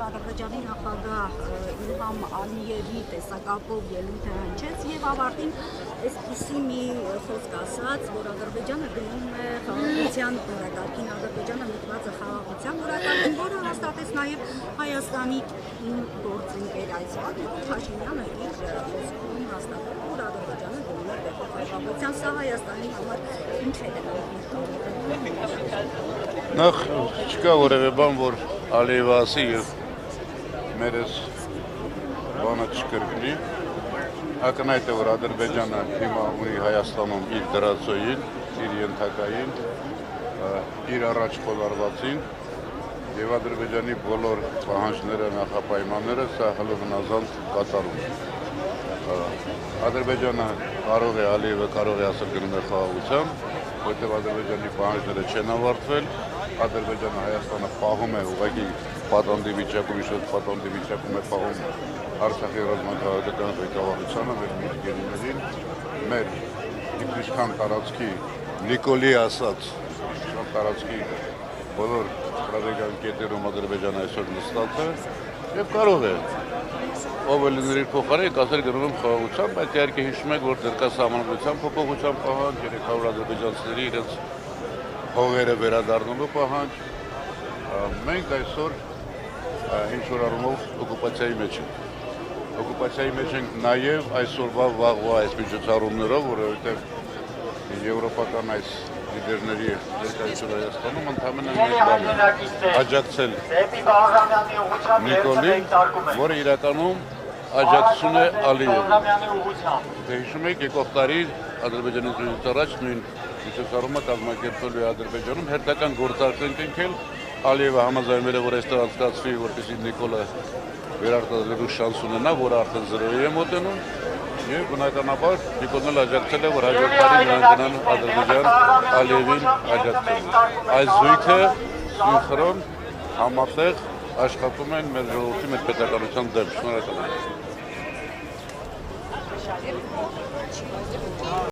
Ադրբեջանի նախագահ Իլհամ Ալիևի տեսակապով ելույթը հնչեց եւ ավարտին այսպիսի մի խոսք ասաց, որ Ադրբեջանը գնում է խաղաղության օրակարգին, Ադրբեջանը մտված է խաղաղության օրակարգին, որը հաստատեց նաեւ Հայաստանի գործընկեր Այսիայով Փաշինյանը իր խոսքում հաստատել, որ Ադրբեջանը գնում է խաղաղության, սա Հայաստանի համար ինչ է դնում։ Նախ չկա որևէ բան, որ Ալիևը ասի եւ մերս բանը չկրկնի, ակնհայտ է, որ Ադրբեջանը հիմա ունի Հայաստանում իր դրածոյին, իր ենթակային, իր առաջ խոդարվածին եւ Ադրբեջանի բոլոր պահանջները, նախապայմանները սա հլվնազանդ կատարում է։ Ադրբեջանը կարող է, Ալիևը կարող է ասել գնում է խաղաղության, որտեղ Ադրբեջանի պահանջները չեն ավարտվել, Ադրբեջանը Հայաստանը պահում է ուղղակի պատանդի վիճակում, իշոտ պատանդի վիճակում է պահում Արցախի ռազմաքաղաքական ղեկավարությանը, մեր միջգերիներին, մեր իշխան տարածքի Նիկոլի ասած տարածքի բոլոր ստրատեգիական կետերում Ադրբեջանը այսօր նստած է եւ կարող է ով է լինել իր փոխարեն ասել գնում եմ խաղաղության, բայց իհարկե հիշում եք, որ դեռ կա սահմանադրության փոփոխության պահանջ, 300 ադրբեջանցիների իրենց հողերը վերադառնալու պահանջ։ Մենք այսօր ինչ-որ առումով օկուպացիայի մեջ ենք։ Օկուպացիայի մեջ ենք նաև այսօրվա վաղվա այս միջոցառումներով, որովհետև եվրոպական այս լիդերների ներկայացումը Հայաստանում ընդհանրապես մեկ բան է աջակցել Նիկոլին, որը իրականում աջակցում է Ալիևին։ Դե հիշում եք, եկող տարի Ադրբեջանի ծնունդից առաջ նույն միջոցառումը կազմակերպվելու է Ադրբեջանում, հերթական գործարքենք ընկել, Ալիևը համաձայնվել է, որ այստեղ անցկացվի, որպեսզի Նիկոլը վերարտադրելու շանս ունենա, որը արդեն 0-ի է մոտենում, եւ բնականաբար Նիկոլն էլ աջակցել է, որ հաջորդ տարի նրանք գնան Ադրբեջան Ալիևին աջակցելու։ Այս զույգը սինխրոն համատեղ աշխատում են մեր ժողովրդի, մեր պետականության դեմ։ Շնորհակալ եմ։